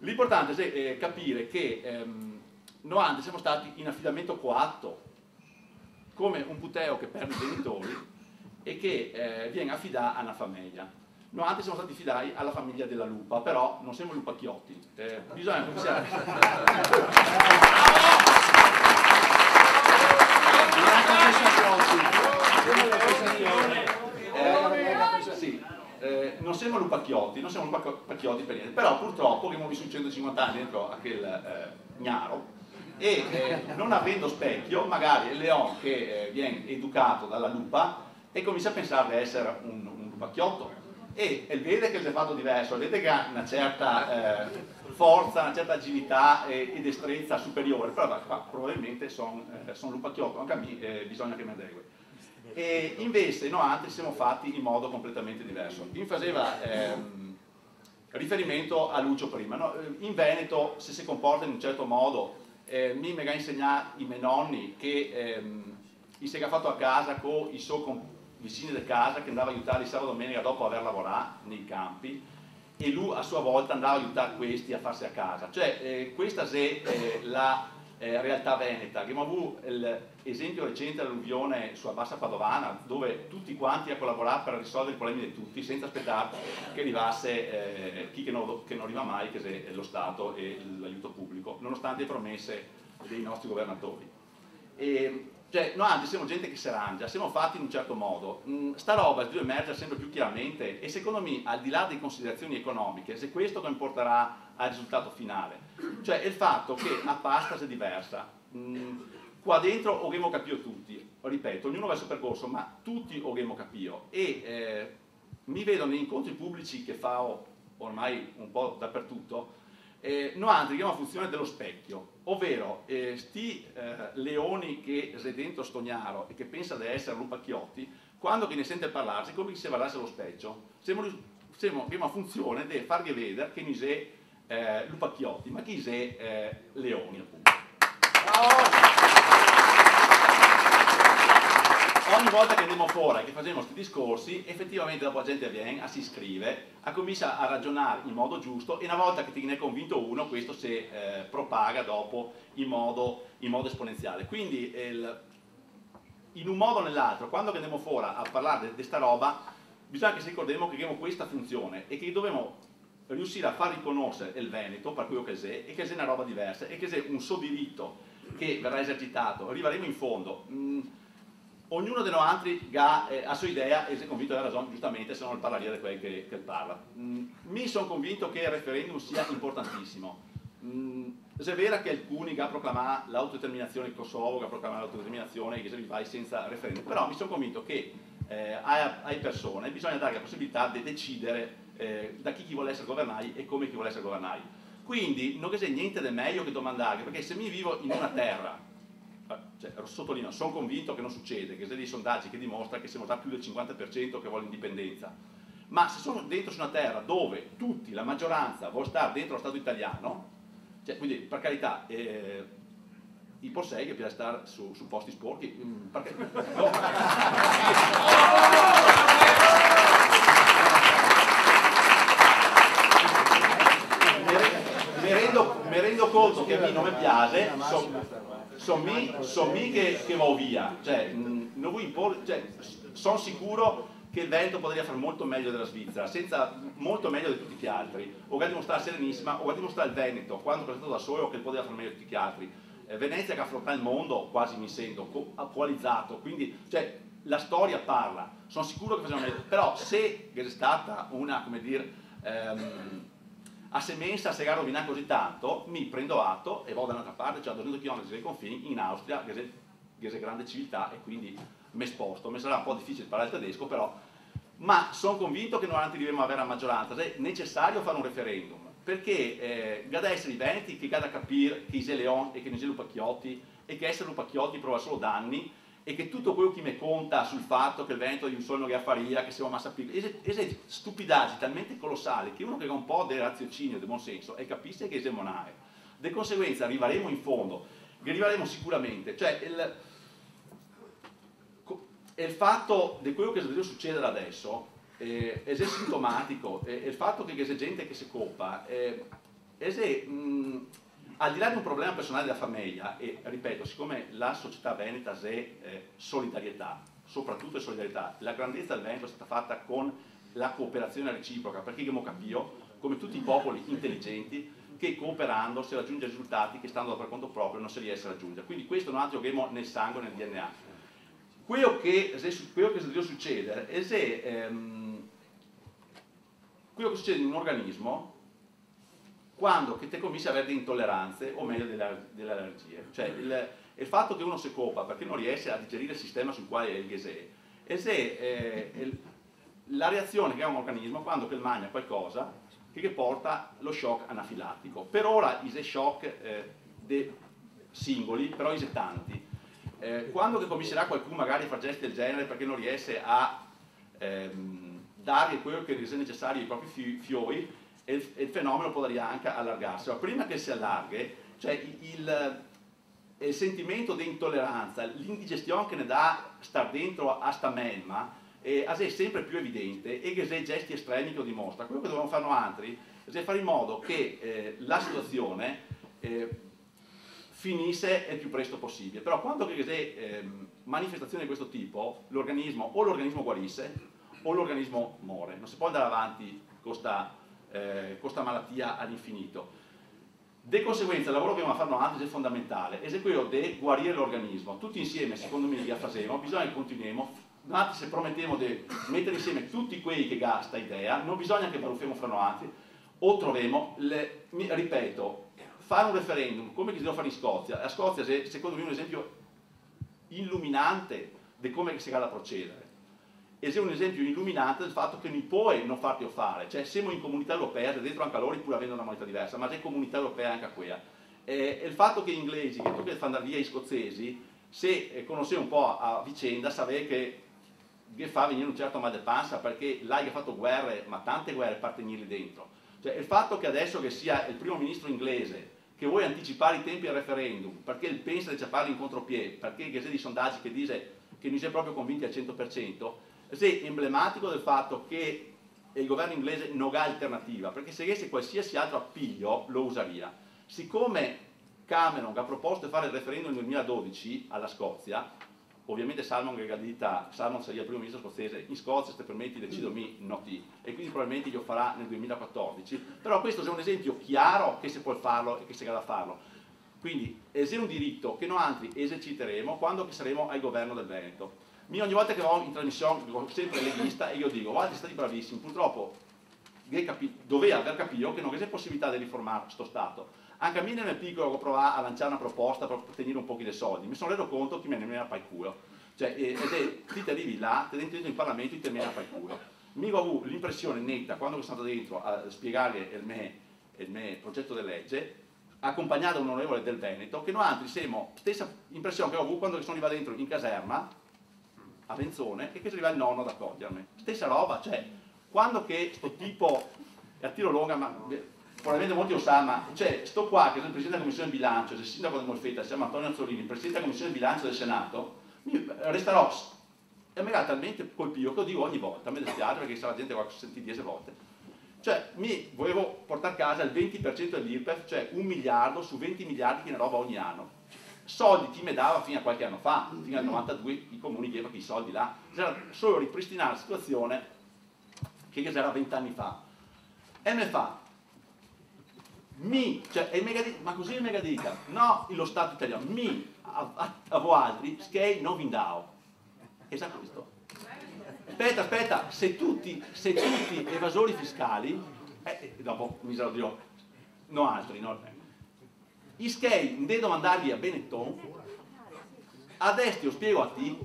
L'importante è capire che noi anche siamo stati in affidamento coatto, come un puteo che perde i genitori e che viene affidato a una famiglia. Noi anche siamo stati affidati alla famiglia della lupa, però non siamo lupacchiotti, bisogna cominciare. Sì. Non siamo lupacchiotti, non siamo lupacchiotti per niente, però purtroppo abbiamo vissuto 150 anni dentro a quel gnaro e non avendo specchio, magari il leone che viene educato dalla lupa e comincia a pensare di essere un lupacchiotto e vede che si è fatto diverso, vede che ha una certa forza, una certa agilità e destrezza superiore, però probabilmente sono lupacchiotto, anche a me bisogna che mi adegui. E invece noi altri siamo fatti in modo completamente diverso. Mi faceva riferimento a Lucio prima, no? In Veneto se si comporta in un certo modo, mi ha insegnato i miei nonni che si è fatto a casa con i suoi vicini di casa che andava a aiutare il sabato e domenica dopo aver lavorato nei campi e lui a sua volta andava a aiutare questi a farsi a casa. Cioè questa è la realtà veneta. Abbiamo avuto l'esempio recente dell'alluvione sulla Bassa Padovana dove tutti quanti hanno collaborato per risolvere i problemi di tutti senza aspettare che arrivasse chi che non arriva mai, che è lo Stato e l'aiuto pubblico, nonostante le promesse dei nostri governatori. Cioè, noi anzi siamo gente che si arrangia, siamo fatti in un certo modo. Sta roba deve emergere sempre più chiaramente e secondo me, al di là delle considerazioni economiche, se questo che porterà al risultato finale, cioè il fatto che la pasta sia diversa. Qua dentro avremo capito tutti, ripeto, ognuno va il suo percorso, ma tutti avremo capito e mi vedo negli incontri pubblici che fa ormai un po' dappertutto. Noi abbiamo la funzione dello specchio, ovvero sti leoni che sei dentro sto gnaro e che pensa di essere lupacchiotti, quando che ne sente parlare, come se guardasse allo specchio, abbiamo la funzione di fargli vedere che non sei lupacchiotti, ma chi sei leoni appunto. Ogni volta che andiamo fuori, che facciamo questi discorsi, effettivamente dopo la gente viene, si iscrive, comincia a ragionare in modo giusto e una volta che te ne è convinto uno, questo si propaga dopo in modo esponenziale. Quindi in un modo o nell'altro, quando andiamo fuori a parlare di questa roba, bisogna che ci ricordiamo che abbiamo questa funzione e che dobbiamo riuscire a far riconoscere il Veneto per quello che è e che è una roba diversa e che è un suo diritto che verrà esercitato. Arriveremo in fondo. Ognuno di noi altri ha la sua idea e si è convinto di avere ragione, giustamente, se non il parlaria di quelli che parla. Mi sono convinto che il referendum sia importantissimo. È vero che alcuni hanno proclamato l'autodeterminazione del Kosovo, hanno proclamato l'autodeterminazione che se li vai senza referendum, però mi sono convinto che alle persone bisogna dare la possibilità di decidere da chi vuole essere governati e come chi vuole essere governati. Quindi non c'è niente di meglio che domandare, perché se mi vivo in una terra, cioè, sottolineo, sono convinto che non succede, che c'è dei sondaggi che dimostrano che siamo già più del 50% che vuole l'indipendenza, ma se sono dentro su una terra dove tutti, la maggioranza, vuole stare dentro lo Stato italiano, cioè, quindi per carità, i possei che piace stare su posti sporchi, perché... No. Mi rendo conto che a me non mi piace, sono me che va via, cioè, non vuoi imporre, cioè, sono sicuro che il Veneto potrebbe fare molto meglio della Svizzera, molto meglio di tutti gli altri. O che dimostrare serenissima, o che dimostrare il Veneto, quando è presentato da solo, che poteva fare meglio di tutti gli altri. Venezia che affronta il mondo, quasi mi sento, coalizzato, quindi, cioè, la storia parla, sono sicuro che facciamo meglio, però se è stata una, come dire, a semenza se rovina così tanto, mi prendo atto e vado da un'altra parte, cioè a 200 km dai confini, in Austria, che è grande civiltà e quindi mi sposto. Mi sarà un po' difficile parlare il tedesco, però, ma sono convinto che noi anche dobbiamo avere la maggioranza, è necessario fare un referendum, perché da essere i veneti che cada capire che sei leon e che non sei lupacchiotti e che essere lupacchiotti prova solo danni e che tutto quello che mi conta sul fatto che il Veneto è un sogno che affaria, che siamo massa piccola, è stupidaggini talmente colossali che uno che ha un po' di raziocinio, di buon senso, e capisce che è monare. Di conseguenza arriveremo in fondo, arriveremo sicuramente, cioè il fatto di quello che deve succedere adesso è sintomatico, il fatto che c'è gente che si coppa, E se, al di là di un problema personale della famiglia, e ripeto, siccome la società veneta è solidarietà, soprattutto solidarietà, la grandezza del Veneto è stata fatta con la cooperazione reciproca, perché io capio, come tutti i popoli intelligenti, che cooperando si raggiunge risultati che stando per conto proprio non si riesce a raggiungere. Quindi questo è un altro che abbiamo nel sangue, nel DNA. Quello che deve succedere è se quello che succede in un organismo quando che te cominci a avere delle intolleranze o meglio delle allergie. Cioè il fatto che uno si copa perché non riesce a digerire il sistema sul quale è il GESE e se la reazione che ha un organismo quando che mangia qualcosa che porta lo shock anafilattico. Per ora i shock singoli, però i tanti. Quando che comincerà qualcuno magari a fare gesti del genere perché non riesce a dare quello che è necessario ai propri fiori, e il fenomeno potrebbe anche allargarsi. Ma prima che si allarghi, cioè il sentimento di intolleranza, l'indigestione che ne dà star dentro a sta melma, è sempre più evidente e che se gesti estremi che lo dimostra. Quello che dovevano fare altri è fare in modo che la situazione finisse il più presto possibile. Però quando c'è manifestazioni di questo tipo, l'organismo guarisce o l'organismo muore. Non si può andare avanti con questa malattia all'infinito. Di conseguenza il lavoro che dobbiamo fare anche è fondamentale, è quello di guarire l'organismo. Tutti insieme, secondo me, che facciamo, bisogna che continuiamo. Noi se promettiamo di mettere insieme tutti quelli che ha questa idea, non bisogna che valutiamo fra noi, o troviamo, ripeto, fare un referendum come che si deve fare in Scozia. La Scozia è secondo me un esempio illuminante di come si deve procedere. E è un esempio illuminante del fatto che non puoi non farti fare, cioè siamo in comunità europea, dentro anche loro pur avendo una moneta diversa, ma c'è comunità europea anche a quella. E il fatto che gli inglesi, che tu che fanno via gli scozzesi, se conoscevi un po' a vicenda, sapete che fa venire un certo mal de panza perché là ha fatto guerre, ma tante guerre per tenerli dentro. Cioè il fatto che adesso che sia il primo ministro inglese che vuole anticipare i tempi al referendum perché pensa di ciappare in contropiede, perché c'è dei sondaggi che dice che non si è proprio convinti al 100%, è emblematico del fatto che il governo inglese non ha alternativa, perché se avesse qualsiasi altro appiglio lo usa via. Siccome Cameron ha proposto di fare il referendum nel 2012 alla Scozia, ovviamente Salmon sarebbe il primo ministro scozzese, in Scozia se permetti decido mi noti, e quindi probabilmente lo farà nel 2014, però questo è un esempio chiaro che si può farlo e che si deve farlo. Quindi è un diritto che noi altri eserciteremo quando saremo al governo del Veneto. Ogni volta che vado in trasmissione dico sempre leghista e io dico guarda siete stati bravissimi, purtroppo doveva aver capito che non c'è possibilità di riformare questo Stato. Anche a me nel piccolo ho provato a lanciare una proposta per ottenere un po' di soldi, mi sono reso conto che me ne era il culo. Cioè, ti arrivi là, ti dentro in Parlamento e ti mena il culo. Mi ho avuto l'impressione netta quando sono stato dentro a spiegare il mio progetto di legge, accompagnato da un onorevole del Veneto, che noi altri siamo stessa impressione che ho avuto quando sono arrivato dentro in caserma a Venzone e che arriva il nonno ad accogliermi. Stessa roba, cioè, quando che sto tipo, a tiro lunga, ma probabilmente molti lo sanno, ma cioè, sto qua che sono il Presidente della Commissione Bilancio, il Sindaco di Molfetta, si chiama Antonio Azzolini, il Presidente della Commissione Bilancio del Senato, mi resterò, e mi ha talmente colpito che lo dico ogni volta, mi dispiace perché sa la gente che sentì 10 volte. Cioè, mi volevo portare a casa il 20% dell'IRPEF, cioè 1 miliardo su 20 miliardi che ne roba ogni anno. Soldi chi mi dava fino a qualche anno fa, fino al 92 i comuni chiedevano che i soldi là, bisogna solo ripristinare la situazione che era 20 anni fa. E me fa, ma così è mega dica, no, lo Stato italiano, a voi altri, che non vi dao. Esatto questo. Aspetta, se tutti evasori fiscali, dopo mi sarò dirò, no altri, no. I skei non devono mandarli a Benetton, adesso io spiego a te,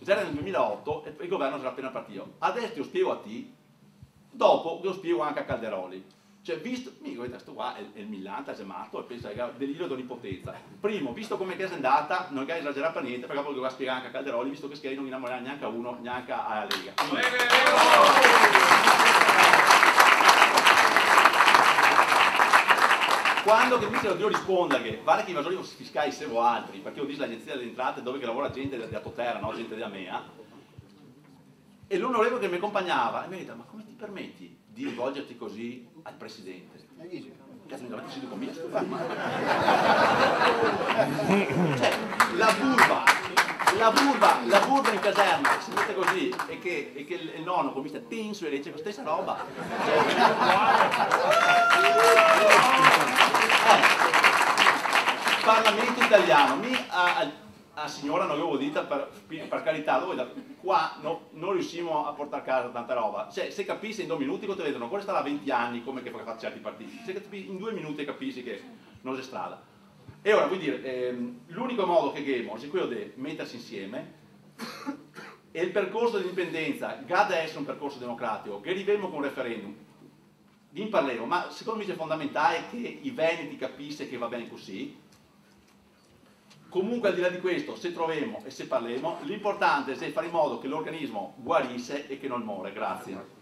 era nel 2008 e il governo sarà appena partito, adesso io spiego a te, dopo lo spiego anche a Calderoli. Cioè, visto, questo qua è il millanta, è matto, e pensa che ha delirio dell'impotenza. Primo, visto come è andata, non è esagerato per niente, perché poi lo va a spiegare anche a Calderoli, visto che Skei non innamorerà neanche a uno, neanche alla Lega. Quando che mi se lo devo rispondere che vale che i evasori fiscali servono altri, perché io dico l'agenzia delle entrate dove che lavora gente da Toterra, no? Gente della MEA, e l'onorevole che mi accompagnava e mi ha detto ma come ti permetti di rivolgerti così al Presidente? mi davanti siete con me, cioè, la burba in caserma si mette così e che il nonno comincia tenso e dice questa stessa roba. Parlamento italiano, a signora non avevo dita per carità, qua non riuscimo a portare a casa tanta roba, cioè se capissi in 2 minuti cosa vedono, quello starà 20 anni come che fa certi partiti, se in 2 minuti capissi che non c'è strada. E ora vuol dire, l'unico modo che abbiamo è quello di mettersi insieme e il percorso dell'indipendenza, gada essere un percorso democratico, che arriviamo con un referendum, in parleremo, ma secondo me è fondamentale che i veneti capiscono che va bene così. Comunque al di là di questo, se troviamo e se parleremo, l'importante è fare in modo che l'organismo guarisce e che non muore. Grazie.